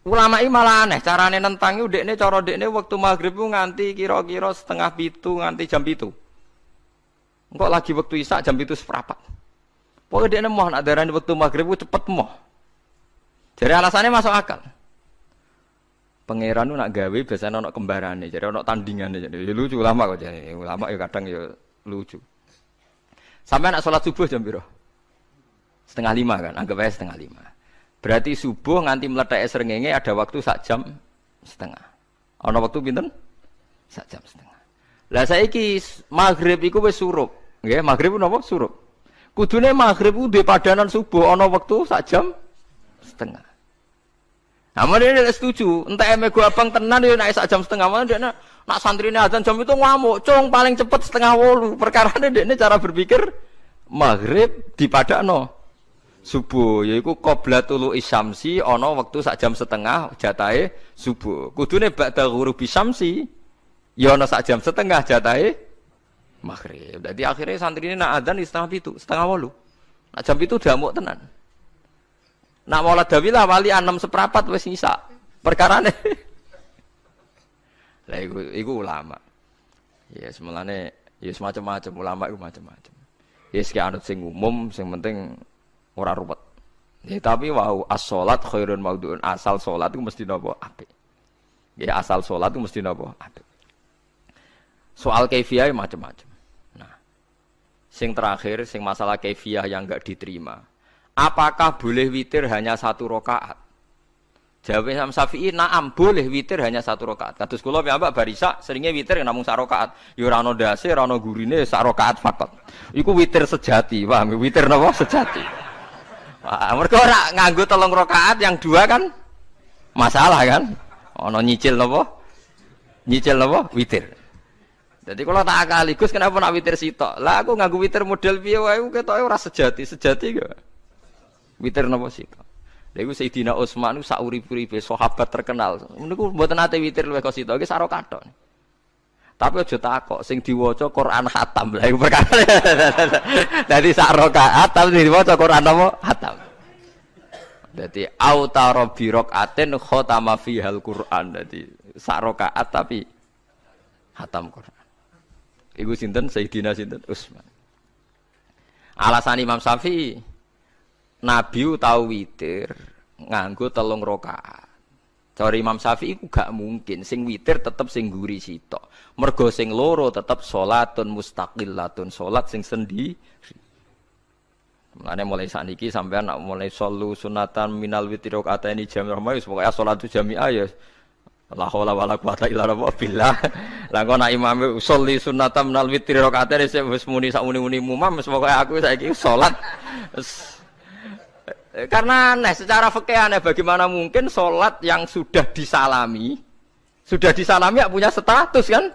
Ulama iki malah aneh, carane nentang iku dekne cara dekne wektu maghrib ku nganti kira-kira 6:30 nganti jam 7. Engko lagi wektu isya jam 7:15. Pokoke dekne moh nak darani wektu maghrib ku cepet moh. Jadi alasannya masuk akal. Pangeran nak gawe biasanya ana kembarane, jadi ana tandingane. Jadi lucu ulama kok jadi. Ulama ya kadang ya lucu. Sampai nak sholat subuh jam piro? 4:30 kan, anggap aja 4:30. Berarti subuh nganti meletak srengenge ada waktu sak jam setengah. Ana waktu pinten? Sak jam setengah. Lah saiki maghrib iku wis surup. Nggih, maghrib napa surup. Kudune maghrib ku duwe padanan subuh ana waktu sak jam setengah. Amun dia setuju, entek mego abang tenan yo nek sak jam setengah mana dia nak santrine azan jam itu ngamuk, cung paling cepet 7:30. Perkarane dekne cara berpikir maghrib dipadakno subuh, yaiku qoblatul isyamsi ana wektu sak jam setengah jatahe subuh. Kudune ba'da ghurubi syamsi ya ana sak jam setengah jatahe maghrib. Dadi akhirnya santrine nak adzan 7:30, 7:30. Nak jam itu damuk tenan. Nak maulad dawilah wali 6:15 wis isa. Perkarane. Lah iku ulama. Ya semulane ya semacam-macam ulama iku macam-macam. Ya sik anut sing umum, sing penting ora ruwet. Ya tapi wau as-shalat khairun maudhu'un. Asal salat iku mesti napa? Apik. Ya asal salat iku mesti napa? Apik. Soal kaifiyah macam-macam. Nah, sing terakhir sing masalah kaifiyah yang enggak diterima. Apakah boleh witir hanya 1 rakaat? Jawab Imam Syafi'i, na'am boleh witir hanya 1 rakaat. Kados kula piyambak barisa seringe witir namung 1 rakaat. Ya ora ana ndase, ora ana gurine 1 rakaat fakot. Iku witir sejati, paham? Witir napa sejati. Wah, mergo ora nganggo 3 rakaat yang 2 kan masalah kan? Ana nyicil napa? Nyicil napa? Witir. Jadi kalau tak akali, Gus kenapa nak witir sitok? Lah aku nganggo witir model piye wae ketoke ora sejati. Sejati gak? Witir napa sitok? Lha iku Sayyidina Utsman sak urip-uripe sahabat terkenal. Niku mboten nate witir luwih kok sitok, iki sak rakaat. Tapi aja takok sing diwaca Quran khatam. Lah iku perkara. Dadi sak rakaat tapi diwaca Quran apa? Khatam. Dadi autara bi rakaatin khatama fihal Quran. Dadi sak rakaat tapi khatam Quran. Iku sinten Sayyidina sinten Utsman. Alasan Imam Syafi'i Nabi tau witir nganggo 3 rakaat. Cara Imam Syafi'i ku gak mungkin sing witir tetep sing guri sitok. Mergo sing loro tetep salatun mustaqillatun, salat sing sendiri. Mulane mulai sakniki sampean nak mulai shollu sunatan minal witri rakaataini jami'ah wis pokoke salatu jami'ah ya la haula wala quwata illa billah. Lah kok nak imame sholli sunatan minal witri rakaataini wis muni sak muni-muni mumam wis pokoke aku saiki salat. Karena aneh, secara fikih aneh bagaimana mungkin sholat yang sudah disalami ya punya status kan?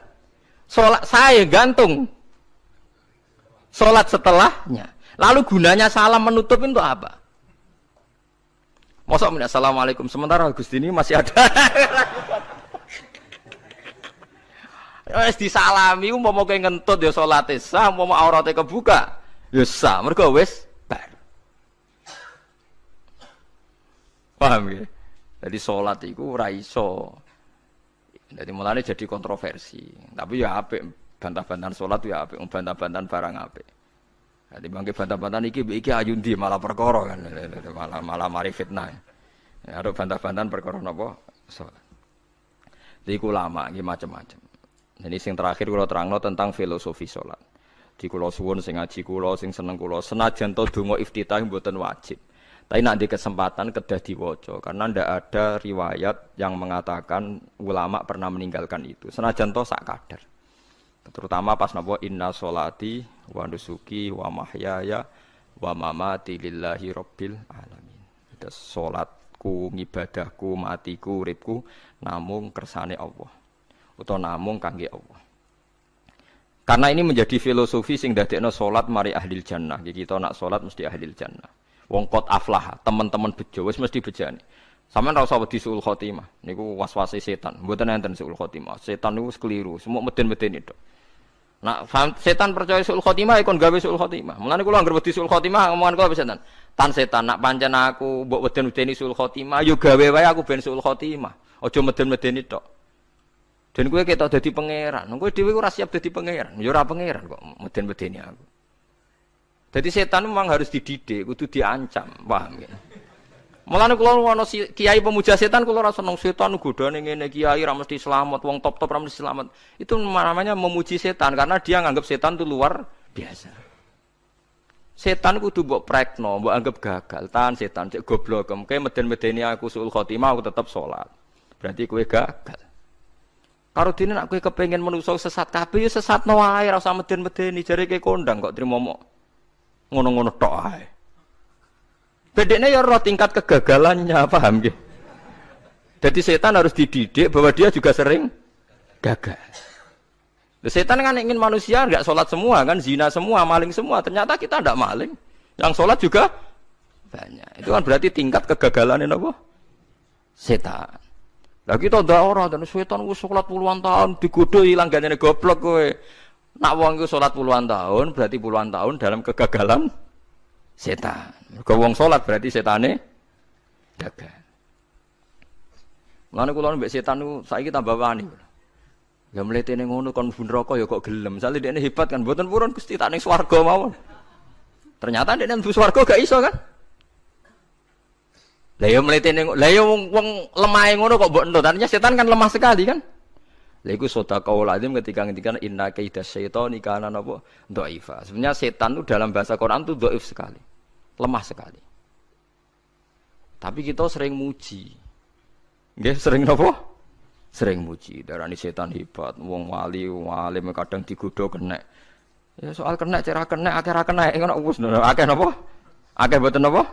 Sholat saya gantung sholat setelahnya. Lalu gunanya salam menutup itu apa? Masa assalamualaikum sementara Gusti ini masih ada. Wis disalami umpama kowe ngentut ya salate sah, umpama aurate kebuka ya sah. Mergo wis paham ya? Jadi sholat itu ora iso. Jadi mulane jadi kontroversi. Tapi ya apik bantah-bantahan sholat ya apik, bantah-bantahan barang apik. Jadi mangke bantah-bantahan iki ayundi malah perkara kan. Malah mari fitnah. Ya ada bantah-bantahan perkara napa? Sholat. Jadi ulama iki macam-macam. Jadi sing terakhir kula terangno tentang filosofi sholat. Di kula suwun sing ngaji kula sing seneng kula senajan to donga iftitah mboten wajib. Tapi nak di kesempatan kedah diwaca karena ndak ada riwayat yang mengatakan ulama pernah meninggalkan itu. Senajan to sak kadar. Terutama pas napa inna sholati wa nusuki wa mahyaya wa mamati lillahi rabbil alamin. Itu salatku, ngibadahku, matiku, uripku namung kersane Allah. Utawa namung kangge Allah. Karena ini menjadi filosofi sing dadekno salat mari ahlil jannah. Kita nak salat mesti ahlil jannah. Wong kot aflah, teman-teman bejo wis mesti bejane. Sampeyan ora usah wedi suul khotimah. Niku was-wase setan. Mboten enten suul khotimah. Setan niku keliru, semua meden-meden itu. Nak setan percaya suul khotimah ya kon gawe suul khotimah. Mulane kula anggere wedi suul khotimah ngomongan kula setan. Tan setan nak pancen aku mbok weden-wedeni suul khotimah yo gawe wae aku ben suul khotimah. Aja meden-medeni tok. Dan kowe ketok dadi pangeran. Kowe dhewe ora siap dadi pangeran. Ya ora pangeran kok meden-medeni aku. Jadi setan memang harus dididik, kudu diancam, paham ya? Mulane kula ana kiai pemuja setan kula ora seneng setan godane ngene kiai ra mesti selamat, wong top-top ra mesti selamat. Itu namanya memuji setan karena dia nganggap setan itu luar biasa. Setan kudu mbok prekno, mbok anggap gagal. Tan setan cek goblok, kowe meden-medeni aku suul khotimah aku tetep salat. Berarti kowe gagal. Karo dene nek kowe kepengin menungso sesat kabeh ya sesatno wae ora usah meden-medeni jare kowe kondang kok trimo ngono-ngono tok ae. Bedeknya ya roh tingkat kegagalannya, paham nggih? Jadi setan harus dididik bahwa dia juga sering gagal. Setan kan ingin manusia enggak sholat semua kan, zina semua, maling semua. Ternyata kita enggak maling. Yang sholat juga banyak. Itu kan berarti tingkat kegagalannya apa? Setan. Lah kita ndak ora dan setan ku sholat puluhan tahun digodho ilang gane goblok kowe. Nak wong iku salat puluhan tahun berarti puluhan tahun dalam kegagalan setan. Mergo wong salat berarti setane gagal. Mulane kula mbek setan niku saiki tambah wani. Ya mletene ngono kon mlebu neraka ya kok gelem. Misale dekne hebat kan mboten purun Gusti tak ning swarga mawon. Ternyata dekne mlebu swarga gak iso kan? Lah ya mletene lah ya wong lemahe ngono kok mbok entuk. Artinya setan kan lemah sekali kan? Lha iku sedekah lazim ketika ngendikan inna kaidas syaitani kana napa dhaifa. Sebenarnya setan itu dalam bahasa Quran itu dhaif sekali. Lemah sekali. Tapi kita sering muji. Nggih, sering napa? Sering muji. Darani setan hebat, wong wali, wong alim kadang digodho kena. Ya soal kena cara kena, akeh ra kena ngono wis akeh napa? Akeh mboten napa?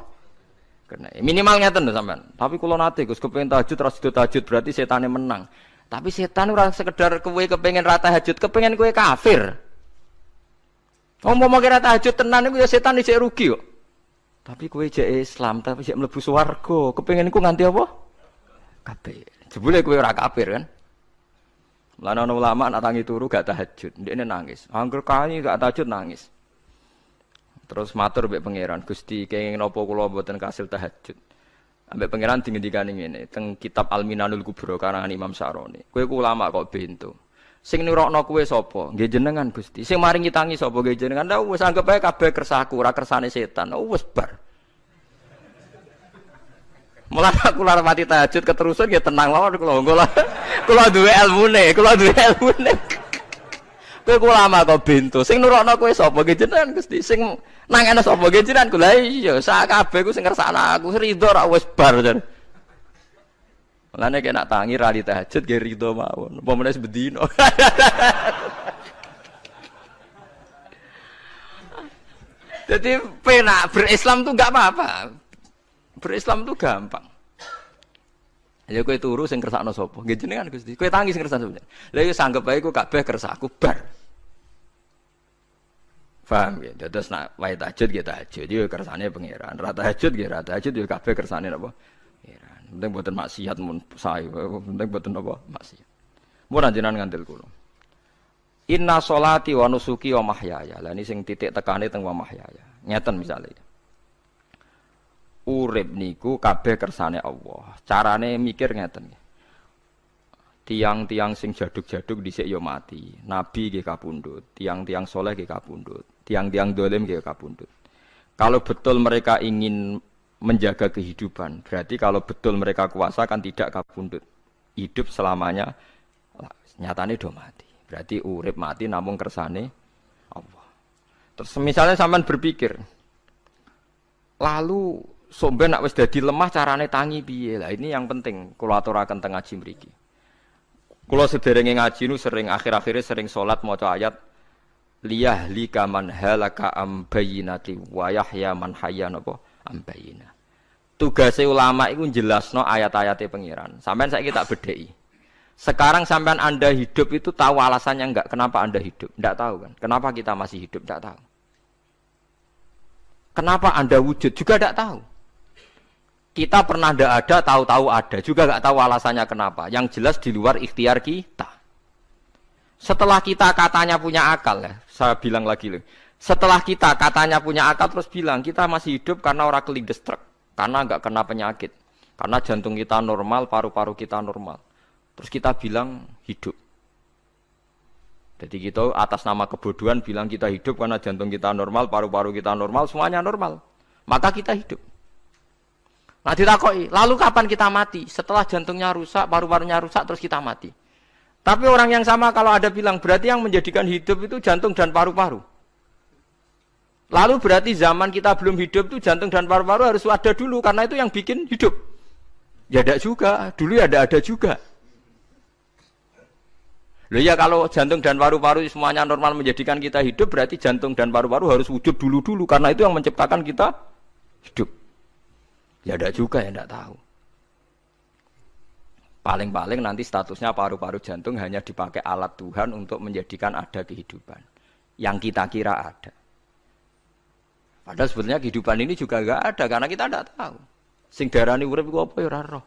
Kena. Minimal ngeten lho sampean. Tapi kula nate Gus kepengin tahajud terus tahajud berarti setane menang. Tapi setan ora sekedar kowe kepengin ra tahajud, kepengin kowe kafir. Umpama kira tahajud tenan iku ya setan isih rugi kok. Tapi kowe jek Islam, tapi jek mlebu swarga, kepengin iku nganti apa? Kafir. Jebule kowe ora kafir kan? Lan ana ulama nak tangi turu gak tahajud, ndekne nangis. Angger kae gak tahajud nangis. Terus matur mbek pangeran, Gusti kenging napa kula mboten kasil tahajud. Ambek pangeran dingendikane ngene teng kitab Al-Minanul Kubra karangan Imam Syaroni. Kowe ku ulama kok bento. Sing nurokno kowe sapa? Nggih jenengan Gusti. Sing maringi tangi sapa? Nggih jenengan. Lah wis anggap ae kabeh kersaku, ora kersane setan. Wis bar. Mulane aku lara mati tahajud keterusan ya tenang mawon kula. Kula duwe ilmune, Kowe ku ulama kok bento. Sing nurokno kowe sapa? Nggih jenengan Gusti. Sing nangane sapa nggih jenengan kula iya sak kabeh ku sing ngersakno aku rido ra wis bar jan. Mulane nek nak tangi ra li tahajud nggih rido mawon. Apa meneh bedino. Jadi penak berislam tuh enggak apa-apa. Berislam tuh gampang. Ya kowe turu sing kersakno sapa? Nggih jenengan Gusti. Kowe tangi sing kersakno sapa? Lah iku sanggep bae ku kabeh kersaku bar. Paham ya? Terus nak wae tahajud ya tahajud yo kersane pangeran. Ra tahajud ya ra tahajud yo kabeh kersane napa? Pangeran. Penting mboten maksiat mun sae. Penting mboten napa maksiat. Mun jenengan ngandel kula. Inna sholati wa nusuki wa mahyaya. Lah ini sing titik tekane teng wa mahyaya. Ngeten misale. Urip niku kabeh kersane Allah. Carane mikir ngeten. Tiang-tiang sing jaduk-jaduk dhisik ya mati. Nabi nggih kapundhut, tiang-tiang soleh nggih kapundhut, tiang-tiang dolim nggih kapundhut. Kalau betul mereka ingin menjaga kehidupan, berarti kalau betul mereka kuasa kan tidak kapundhut. Hidup selamanya nyatane do mati. Berarti urip mati namung kersane Allah. Terus misalnya sampean berpikir, lalu somben nek wis dadi lemah carane tangi piye? Lah ini yang penting kula aturaken teng ngaji mriki. Kula sederenge ngaji nu sering akhir-akhire sering salat maca ayat liyahlika man halaka am bayyinati wa yahya man hayya napa am bayyina. Tugase ulama iku jelasno ayat-ayate pengiran. Sampeyan saiki tak bedheki. Sekarang sampean Anda hidup itu tahu alasannya enggak? Kenapa Anda hidup? Enggak tahu kan? Kenapa kita masih hidup? Enggak tahu. Kenapa Anda wujud? Juga enggak tahu. Kita pernah enggak ada, tahu-tahu ada. Juga enggak tahu alasannya kenapa. Yang jelas di luar ikhtiar kita. Setelah kita katanya punya akal ya, saya bilang lagi loh. Setelah kita katanya punya akal terus bilang kita masih hidup karena orang kelindes truk, karena nggak kena penyakit, karena jantung kita normal, paru-paru kita normal. Terus kita bilang hidup. Jadi kita atas nama kebodohan bilang kita hidup karena jantung kita normal, paru-paru kita normal, semuanya normal. Maka kita hidup. Nah ditakoi, lalu kapan kita mati? Setelah jantungnya rusak, paru-parunya rusak, terus kita mati. Tapi orang yang sama kalau ada bilang, berarti yang menjadikan hidup itu jantung dan paru-paru. Lalu berarti zaman kita belum hidup itu jantung dan paru-paru harus ada dulu, karena itu yang bikin hidup. Ya ada juga, dulu ya ada juga. Loh ya kalau jantung dan paru-paru semuanya normal menjadikan kita hidup, berarti jantung dan paru-paru harus wujud dulu-dulu, karena itu yang menciptakan kita hidup. Ya ada juga, ya tidak tahu. Paling-paling nanti statusnya paru-paru jantung hanya dipakai alat Tuhan untuk menjadikan ada kehidupan. Yang kita kira ada. Padahal sebetulnya kehidupan ini juga enggak ada, karena kita tidak tahu. Sing darani urip iku apa ya ora roh.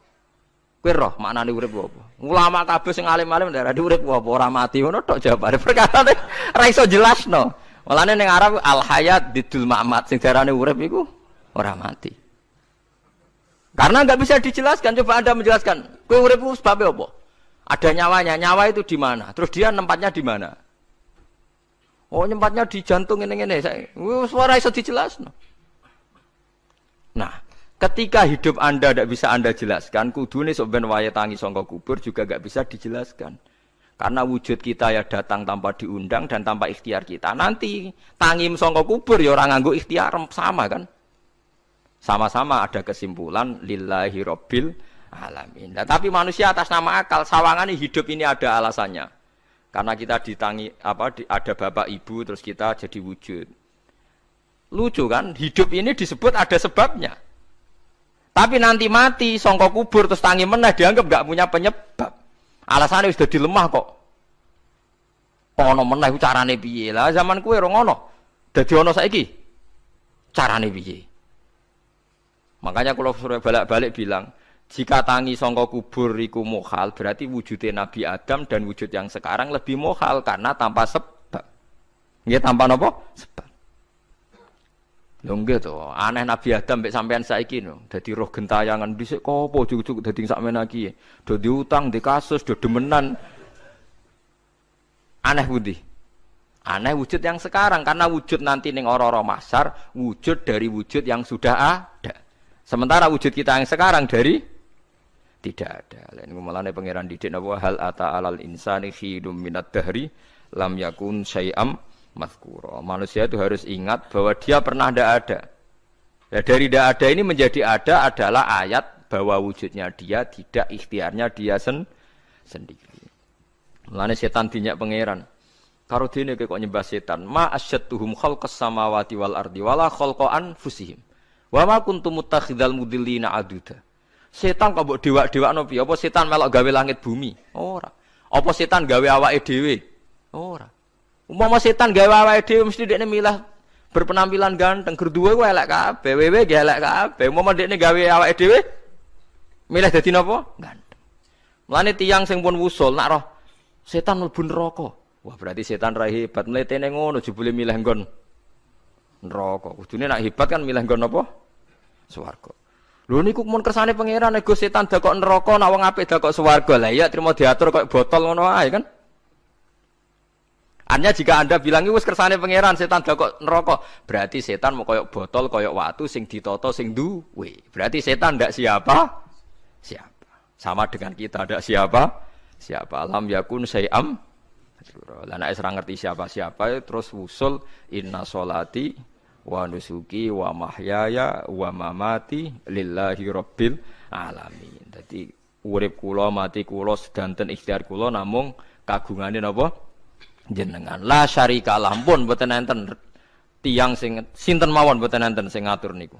Kowe roh maknane urip apa? Ulama kabeh sing alim-alim darani urip apa ora mati ngono tok jawabane. Perkarane ora iso jelasno. Mulane ning Arab al hayat didul mamat, sing darani urip iku ora mati. Karena nggak bisa dijelaskan, coba Anda menjelaskan. Kowe urip itu sebabnya apa? Ada nyawanya, nyawa itu di mana? Terus dia nempatnya di mana? Oh, nempatnya di jantung ini. Suara iso dijelaskan. Nah, ketika hidup Anda tidak bisa Anda jelaskan, kudune sok ben wayahe tangi saka kubur juga nggak bisa dijelaskan. Karena wujud kita ya datang tanpa diundang dan tanpa ikhtiar kita. Nanti tangi saka kubur ya orang nganggo ikhtiar sama kan? Sama-sama ada kesimpulan lillahi rabbil alamin. Nah, tapi manusia atas nama akal sawangan hidup ini ada alasannya. Karena kita ditangi ada bapak ibu terus kita jadi wujud. Lucu kan? Hidup ini disebut ada sebabnya. Tapi nanti mati songko kubur terus tangi meneh dianggap enggak punya penyebab. Alasannya sudah dilemah kok. Ono meneh carane piye? Lah zaman kuwe ora ngono. Dadi ono saiki. Carane piye? Makanya kalau suruh balik-balik bilang, jika tangi songko kubur iku mukhal, berarti wujudnya Nabi Adam dan wujud yang sekarang lebih mukhal karena tanpa sebab. Nggih tanpa napa? Sebab. Lho nggih to, aneh Nabi Adam mbek sampean saiki no. Dadi roh gentayangan dhisik kopo juk-juk dadi sakmene iki. Do diutang, di kasus, do demenan. Aneh pundi? Aneh wujud yang sekarang karena wujud nanti ning ora-ora mahsyar wujud dari wujud yang sudah ada. Sementara wujud kita yang sekarang dari tidak ada. Lain mulane pangeran didik napa hal ata alal insani khidum minad dahri lam yakun syai'am mazkura. Manusia itu harus ingat bahwa dia pernah tidak ada. Ya, dari tidak ada ini menjadi ada adalah ayat bahwa wujudnya dia tidak ikhtiarnya dia sendiri. Mulane setan dinyak pangeran. Karo dene kok nyembah setan. Ma asyattuhum khalqas samawati wal ardi wala khalqa anfusihim. Wa ma kuntum muttakhidal mudillina aduda. Setan kok mbok dewak-dewakno piye? Apa setan melok gawe langit bumi? Ora. Apa setan gawe awake dhewe? Ora. Umpama setan gawe awake dhewe mesti dekne milah berpenampilan ganteng, gerduwe ku elek kabeh, wewe ge elek kabeh. Umpama dekne gawe awake dhewe milih dadi napa? Ganteng. Mulane tiyang sing pun wusul nak roh setan mlebu neraka. Wah, berarti setan ra hebat, mletene ngono jebule milih nggon neraka. Kudune nak hebat kan milih nggon apa? Swarga. Lho niku mun kersane pangeran nego setan dakok neraka nak wong apik dakok swarga. Lah iya trimo diatur kok botol ngono ae kan. Artinya jika Anda bilang wis kersane pangeran setan dakok neraka, berarti setan mau koyok botol, koyok watu sing ditata sing duwe. Berarti setan ndak siapa? Siapa. Sama dengan kita ndak siapa? Siapa. Lam yakun syai'am. Lah nek ora ngerti siapa-siapa terus wusul inna sholati wa nusuki wa mahyaya wa mamati lillahi rabbil alamin. Dadi urip kula mati kula sedanten ikhtiar kula namung kagungane napa jenengan. La syarika lampun mboten enten tiyang sing sinten mawon mboten enten sing ngatur niku.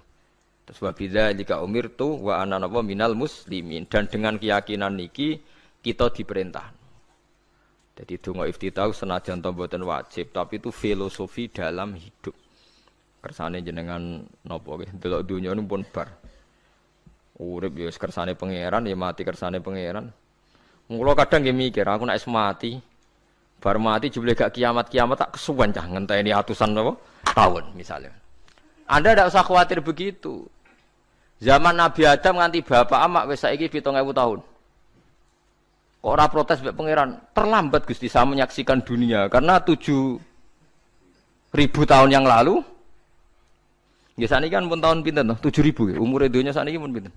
Terus wa bidzalika umirtu wa ana napa minal muslimin dan dengan keyakinan niki kita diperintah. Jadi donga iftitah senajan to mboten wajib tapi itu filosofi dalam hidup. Kersane jenengan napa nggih delok donya niku pun bar. Urip ya kersane pangeran ya mati kersane pangeran. Mula kadang nggih mikir aku nek mati Bar mati jebule gak kiamat-kiamat tak kesuwen cah ngenteni atusan apa tahun misalnya. Anda tidak usah khawatir begitu. Zaman Nabi Adam nganti bapak amak wis saiki 7.000 tahun. Kok ora protes mbek pangeran? Terlambat Gusti saya menyaksikan dunia karena 7.000 tahun yang lalu. Nggih saniki kan pun tahun pinten to? 7.000 umure donya saniki pun pinten?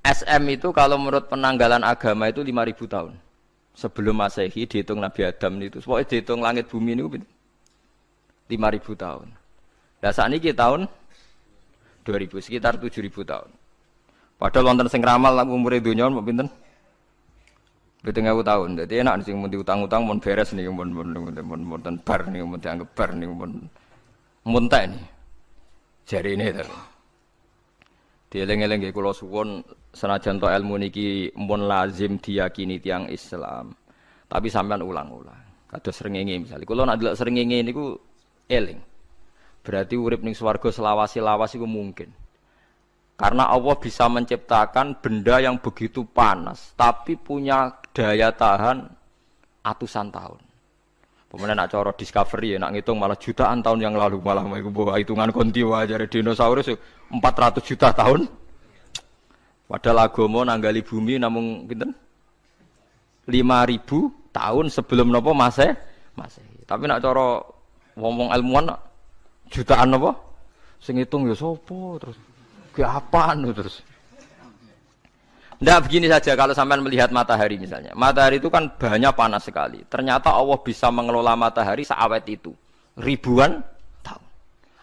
SM itu kalau menurut penanggalan agama itu 5.000 tahun. Sebelum Masehi dihitung Nabi Adam itu, pokoknya dihitung langit bumi ini 5.000 tahun. Lah sakniki tahun 2000 sekitar 7.000 tahun. Padahal wonten sing ramal umure donya pinten? 7.000 tahun. Dadi enak sing mun diutang-utang mun beres niki mun bar niki mun dianggap bar niki mun muntek niki. Jarine to. Dieling-eling nggih kula suwun senajan to ilmu niki mun lazim diyakini tiyang Islam. Tapi sampean ulang-ulang. Kados srengenge misalnya. Kula nek delok srengenge niku eling. Berarti urip ning swarga selawase-lawas iku mungkin. Karena Allah bisa menciptakan benda yang begitu panas tapi punya daya tahan atusan tahun. Pemenang nak cara discovery ya, nak ngitung malah jutaan tahun yang lalu malah hitungan kontiwa dari dinosaurus 400 juta tahun. Padahal agama nanggali bumi namung pinten? 5.000 tahun sebelum napa Masehi. Tapi nak cara ngomong ilmuwan jutaan napa? Sing ngitung ya sapa terus? Ki apaan terus? Ndak begini saja kalau sampean melihat matahari misalnya. Matahari itu kan banyak panas sekali. Ternyata Allah bisa mengelola matahari seawet itu. Ribuan tahun.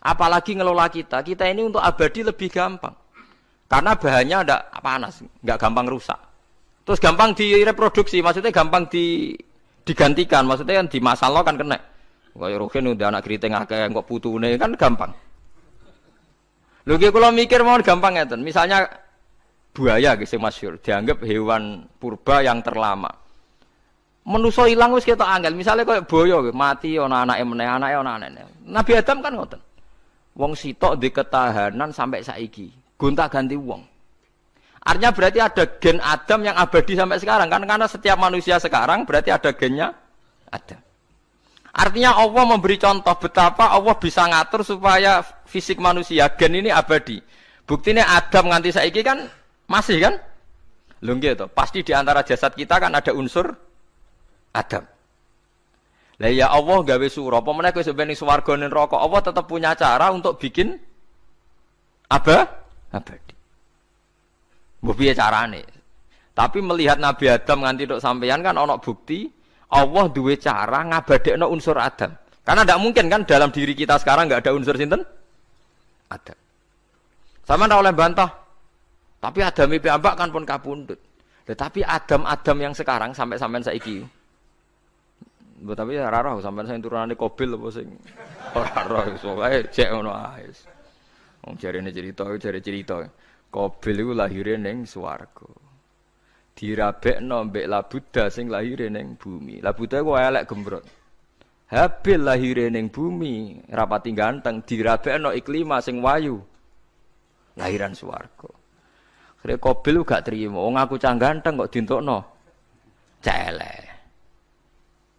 Apalagi ngelola kita. Kita ini untuk abadi lebih gampang. Karena bahannya ndak panas, nggak gampang rusak. Terus gampang direproduksi, maksudnya gampang digantikan. Maksudnya kan di masa lalu kan kena. Kayak Rohin udah anak keriting akeh kok putune kan gampang. Lho ki kula mikir mawon gampang ngeten. Misalnya buaya sing masyhur dianggap hewan purba yang terlama. Manusa ilang wis ketok angel. Misale koyo boyo mati ana anake meneh, anake ana anake. Nabi Adam kan ngoten. Wong sitok di ketahanan sampai saiki. Gonta-ganti wong. Artinya berarti ada gen Adam yang abadi sampai sekarang kan karena setiap manusia sekarang berarti ada gennya Adam. Artinya Allah memberi contoh betapa Allah bisa ngatur supaya fisik manusia gen ini abadi. Buktinya Adam nganti saiki kan masih kan? Lho nggih to, pasti di antara jasad kita kan ada unsur Adam. Lah ya Allah gawe sura, apa meneh kowe sampeyan ning swarga ning neraka, Allah tetap punya cara untuk bikin abadi. Mbok piye carane? Tapi melihat Nabi Adam nganti tok sampeyan kan ana bukti Allah duwe cara ngabadekno unsur Adam. Karena tidak mungkin kan dalam diri kita sekarang enggak ada unsur sinten? Adam. Sama ndak oleh bantah. Tapi Adam iki ambak kan pun kapundhut. Tetapi Adam yang sekarang sampai sampean saiki. Mbok tapi ora roh sampean sing turunane Qabil apa sing ora roh iso wae cek ngono ae. Wong jarene cerita. Qabil iku lahire ning swarga. Dirabekno mbek Labuda sing lahire ning bumi. Labuda iku elek gembrot. Habil lahire ning bumi, rapati ganteng, dirabekno Iklima sing wayu. Lahiran swarga. Akhire Qabil gak trimo, wong aku cah ganteng kok dientukno celek.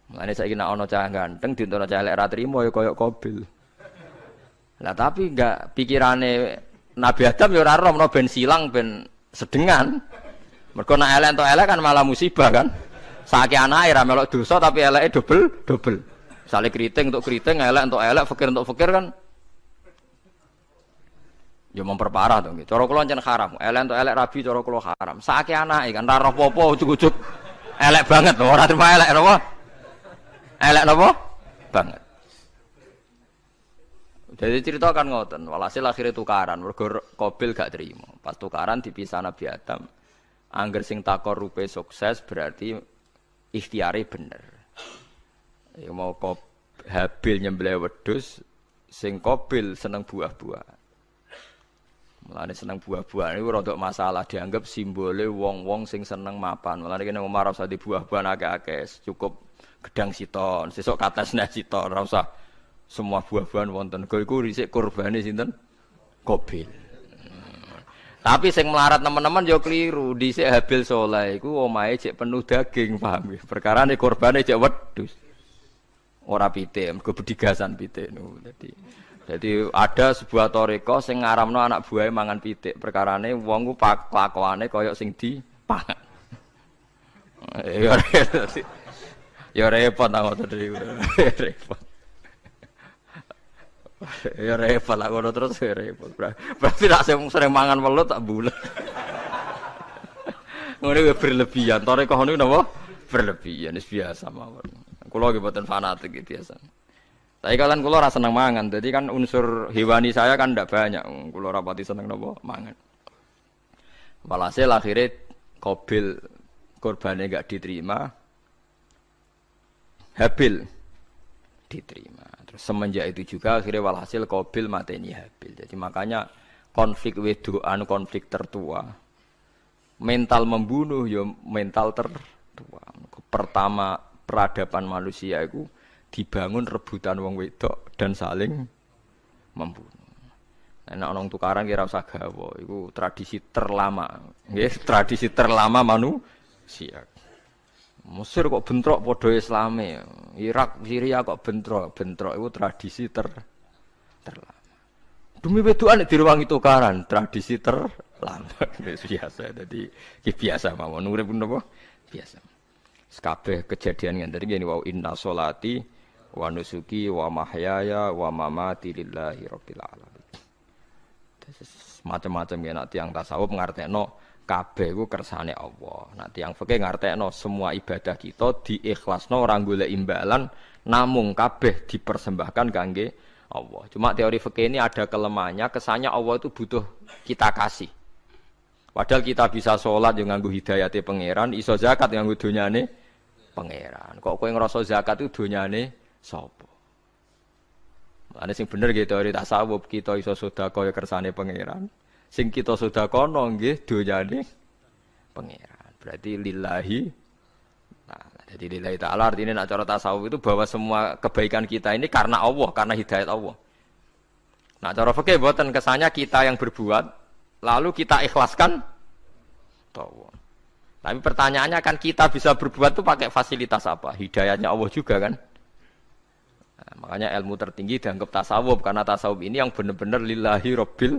Mulane saiki nek ana cah ganteng dientukno celek ra trimo ya kaya Qabil. Lah tapi enggak pikirane Nabi Adam ya ora roh ben silang ben sedengan. Mergo nek elek entuk elek kan malah musibah kan. Saiki anake ra melok dosa tapi eleke dobel. Misale keriting untuk keriting, elek untuk elek, fakir untuk fakir kan ya memperparah to nggih. Cara kula jan haram. Elek untuk elek rabi cara kula haram. Saiki anake kan ra roh apa ujug-ujug elek banget lho, ora terima elek napa? Elek napa? Banget. Jadi cerita kan ngoten, walhasil akhirnya tukaran, mergo Qabil gak terima. Pas tukaran dipisah Nabi Adam. Angger sing takor rupe sukses berarti ikhtiare bener. Ya mau Habil nyembelih wedhus, sing Qabil seneng buah-buahan. Mulane seneng buah-buahan iku rada masalah dianggap simbole wong-wong sing seneng mapan. Mulane kene omah ora di buah-buahan akeh-akeh, cukup gedang siton, sesuk katesne siton, ora usah semua buah-buahan wonten. Iku dhisik kurbane sinten? Qabil. Tapi sing melarat teman-teman yo keliru. Dhisik Habil saleh iku omahe jek penuh daging, paham ya? Perkarane korbane jek wedhus. Ora pitik, mergo bedigasan pitik niku. Jadi ada sebuah toreko sing ngaramno anak buahe mangan pitik. Perkarane wong ku kelakuane kaya sing dipangan. Ya repot nang ngono repot. Ya repot lah ngono terus ya repot. Berarti nek sering mangan welut tak bulet. Ngono kuwi berlebihan. Toreko niku napa? Berlebihan wis biasa mawon. Kula nggih mboten fanatik iki biasa. Tapi kalian kula ora seneng mangan. Jadi kan unsur hewani saya kan ndak banyak. Kula ora pati seneng napa mangan. Walhasil akhirnya Qabil korbannya enggak diterima. Habil diterima. Terus semenjak itu juga akhirnya walhasil Qabil mateni Habil. Jadi makanya konflik wedoan, konflik tertua. Mental membunuh ya mental tertua. Pertama peradaban manusia itu dibangun rebutan wong wedok dan saling membunuh. Nek ana tukaran kira usah gawa, iku tradisi terlama. Nggih, tradisi terlama manusia. Mesir kok bentrok padha Islame. Irak, Syria kok bentrok iku tradisi terlama. Demi wedokan direwangi tukaran, tradisi terlama. Biasa. Dadi biasa mawon urip napa? Biasa. Kabeh kejadian ngene iki wau inna sholati wa nusuki wa mahyaya wa mamati lillahi rabbil alamin. Macam-macam ya nek tiyang tasawuf ngartekno kabeh iku kersane Allah. Nek tiyang fikih ngartekno semua ibadah kita diikhlasno ora golek imbalan namung kabeh dipersembahkan kangge Allah. Cuma teori fikih ini ada kelemahannya, kesannya Allah itu butuh kita kasih. Padahal kita bisa sholat yang nganggo hidayate pangeran, iso zakat yang nganggo donyane pangeran. Kok kowe ngrasa zakat itu donyane sapa? Ana sing bener nggih teori tasawuf, kita iso sedekah ya kersane pangeran. Sing kita sedekahno nggih donyane pangeran. Berarti lillahi. Nah, jadi lillahi ta'ala artinya nek cara tasawuf itu bahwa semua kebaikan kita ini karena Allah, karena hidayat Allah. Nah, cara fikih mboten kesannya kita yang berbuat lalu kita ikhlaskan Allah. Tapi pertanyaannya kan kita bisa berbuat itu pakai fasilitas apa? Hidayahnya Allah juga kan? Nah, makanya ilmu tertinggi dianggap tasawuf karena tasawuf ini yang benar-benar lillahi rabbil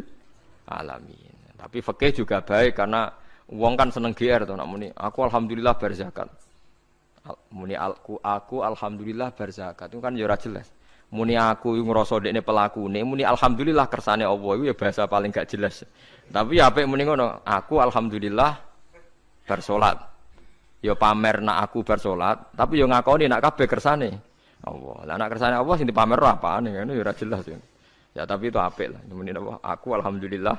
alamin. Tapi fikih juga baik karena wong kan seneng GR to nak muni aku alhamdulillah bar zakat. Muni aku alhamdulillah bar zakat itu kan ya ora jelas. Muni aku ngrasa dekne pelakune, muni alhamdulillah kersane Allah itu ya bahasa paling gak jelas. Tapi ya apik muni ngono, aku alhamdulillah bar salat. Ya pamer nak aku bar salat, tapi ya ngakoni nak kabeh kersane Allah. Lah nek kersane Allah sing dipamer apane ngene ya ora jelas ya. Ya tapi itu apik lah. Muni apa? Aku alhamdulillah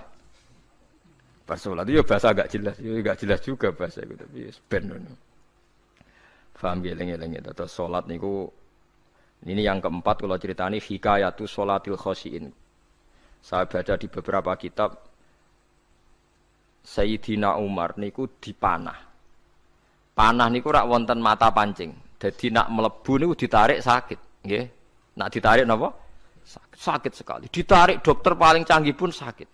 bar salat. Itu ya bahasa agak jelas. Ya enggak jelas juga bahasa itu tapi ben ngono. Paham geleng-geleng itu. Terus salat niku ini yang keempat kalau ceritani hikayatu sholatil khosyin. Saya baca di beberapa kitab Sayyidina Umar niku dipanah. Panah niku rak wonten mata pancing. Jadi nak melebu niku ditarik sakit, nggih. Nak ditarik napa? Sakit sekali. Ditarik dokter paling canggih pun sakit.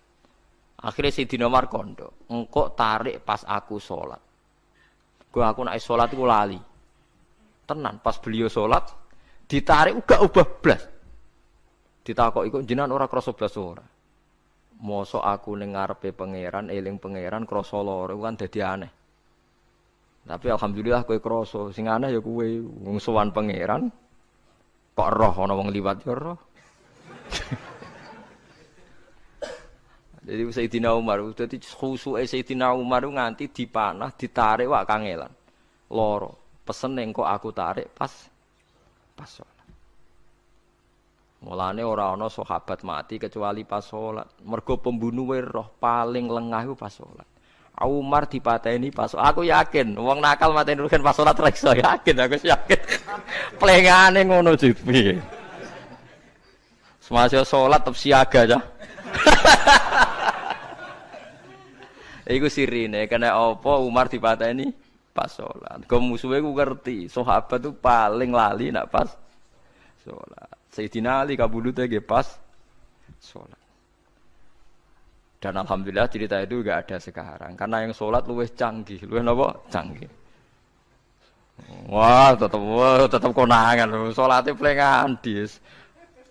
Akhirnya Sayyidina Umar kondo, engkau tarik pas aku sholat. Gua aku nak sholat iku lali. Tenan pas beliau sholat ditarik uga ubah blas. Ditakoki kok jenengan ora krasa blas ora. Mosok aku ning ngarepe pangeran, eling pangeran krasa lara kan dadi aneh. Tapi alhamdulillah kowe krasa, sing aneh ya kowe wong sowan pangeran kok roh ana wong liwat ya roh. Jadi Sayyidina Umar dadi khusuke Sayyidina Umar nganti dipanah, ditarik wak kangelan. Lara. Pesene kok aku tarik pas sholat. Mulane ora ana sahabat mati kecuali pas sholat. Mergo pembunuhe roh paling lengah iku pas sholat. Umar dipateni pas aku yakin wong nakal mateni rugen pas sholat ra iso yakin aku yakin. Plengane ngono piye. Semasa sholat tetep siaga aja. Iku sirine kena apa Umar dipateni pas sholat. Kau musuhnya ku ngerti. Sahabat tu paling lali nak pas sholat. Sayyidina Ali kabudutnya ke pas sholat. Dan alhamdulillah cerita itu enggak ada sekarang. Karena yang sholat luwih canggih, luwih napa? Canggih. Wah, tetap konangan loh. Sholatnya pelengahan dis.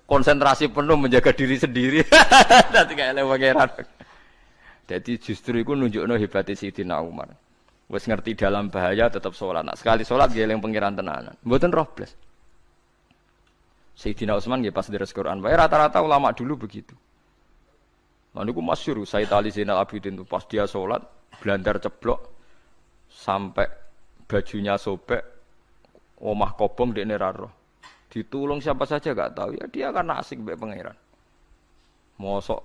Konsentrasi penuh menjaga diri sendiri. Nanti kayak lewat pangeran. Jadi justru itu nunjukno hebatnya Sayyidina Umar. Wes ngerti dalam bahaya tetap sholat. Nah, sekali sholat dia yang pangeran tenanan. Mboten roh blas. Sayyidina Utsman nggih pas deres Quran. Wae rata-rata ulama dulu begitu. Lalu niku masyhur Sayyid Ali Zainal Abidin itu pas dia sholat blandar ceblok sampai bajunya sobek, omah kobong dekne ra roh. Ditulung siapa saja enggak tahu ya dia karena asik mbek pangeran. Mosok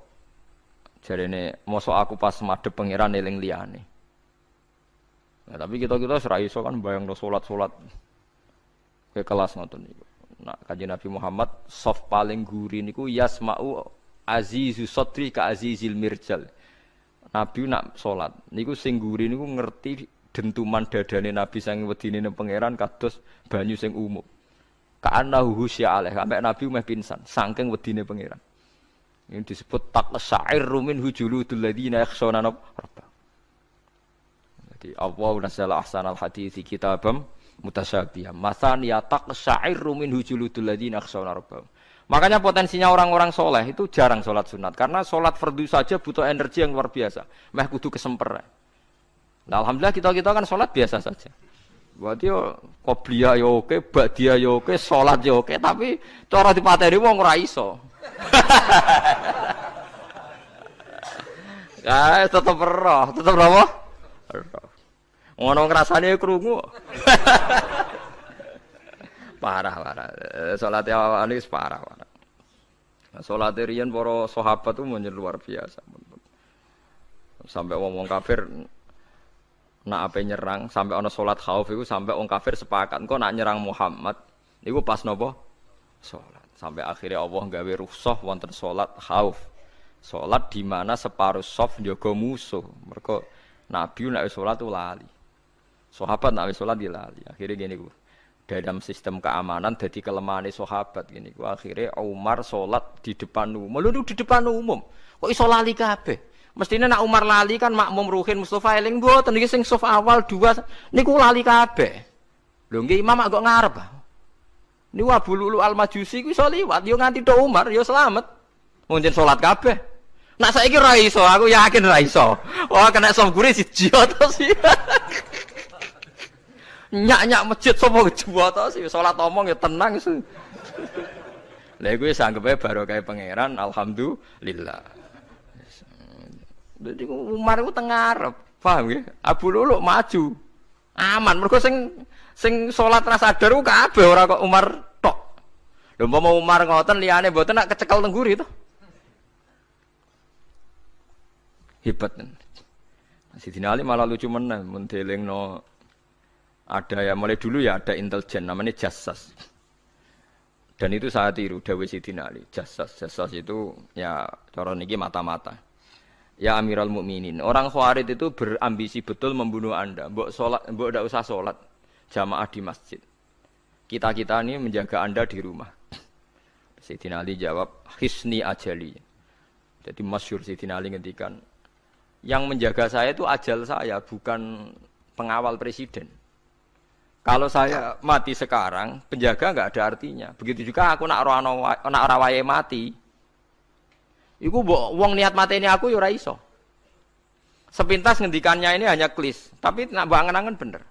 jarene mosok aku pas madhep pangeran eling liyane. Nah, tapi kita ora iso kan bayangno salat-salat ke kelas ngoten niku. Nah, Kanjeng Nabi Muhammad soft paling guri niku yasma'u azizu sotri ka azizil mirjal. Nabi nak salat niku sing guri niku ngerti dentuman dadane Nabi sang wedine nang pangeran kados banyu sing umum. Ka'annahu husya alaih sampai Nabi meh pingsan saking wedine pangeran. Ini disebut taqsa'irru min hujuludul ladzina yakhshawna rabbah. Jadi Allah nazzala ahsanal hadithi kitabam mutasyabihan. Masaniya taqsa'irru min hujuludul ladzina yakhshawna rabbah. Makanya potensinya orang-orang soleh itu jarang sholat sunat karena sholat fardu saja butuh energi yang luar biasa. Meh kudu kesemper. Nah, alhamdulillah kita kan sholat biasa saja. Berarti yo qobliyah yo oke, ba'diyah yo oke, sholat yo oke, tapi cara dipateni wong ora iso. Ya, tetep roh, tetep apa? Ngono ngrasane krungu. Parah. Salate awake wis parah. Salate riyen para sahabat itu menjadi luar biasa. Sampai wong kafir nak ape nyerang, sampai ana salat khauf iku sampai wong kafir sepakat engko nak nyerang Muhammad niku pas napa? Salat. Sampai akhirnya Allah gawe rukhsah wonten salat khauf. Salat di mana separuh saf njaga musuh. Mergo Nabi nek salat lali. Sahabat nek salat lali. Akhirnya gini ku. Dalam sistem keamanan jadi kelemahan sahabat gini. Akhirnya Umar sholat di depan umum. Lalu di depan umum. Kok iso lali kabeh? Mestinya nak Umar lali kan makmum Ruhin Mustafa eling mboten iki sing saf awal dua niku lali kabeh. Lho nggih imam kok ngarep. Niku Abu Lulu Al-Majusi ku iso liwat yo nganti tok Umar yo slamet. Mungkin sholat kabeh. Nak saiki ra iso, aku yakin ra iso. Wah kena saf gure siji to sih. Nyak masjid sapa kejuwa to sih salat omong ya tenang sih. Lha iku wis anggepe barokah pangeran alhamdulillah. Dadi Umar iku teng ngarep, paham nggih? Abu Lulu maju. Aman mergo sing salat ra sadar ku kabeh ora kok Umar tok. Lha umpama Umar ngoten liyane mboten nak kecekel teng guri to. Hebat. Sidina Ali malah lucu meneh mun delingno ada ya mulai dulu ya ada intelijen namanya jassas dan itu saya tiru dawuh Sidina Ali jassas itu ya cara niki mata-mata ya Amirul Mukminin orang Khawarij itu berambisi betul membunuh Anda mbok ndak usah salat jamaah di masjid kita ini menjaga Anda di rumah. Sidina Ali jawab hisni ajali. Jadi masyhur Sidina Ali ngendikan yang menjaga saya itu ajal saya bukan pengawal presiden. Kalau saya mati sekarang, penjaga enggak ada artinya. Begitu juga aku nak ora wayahe mati. Iku wong niat mateni aku ya ora iso. Sepintas ngendikannya ini hanya klis, tapi nak mbok angen-angen bener.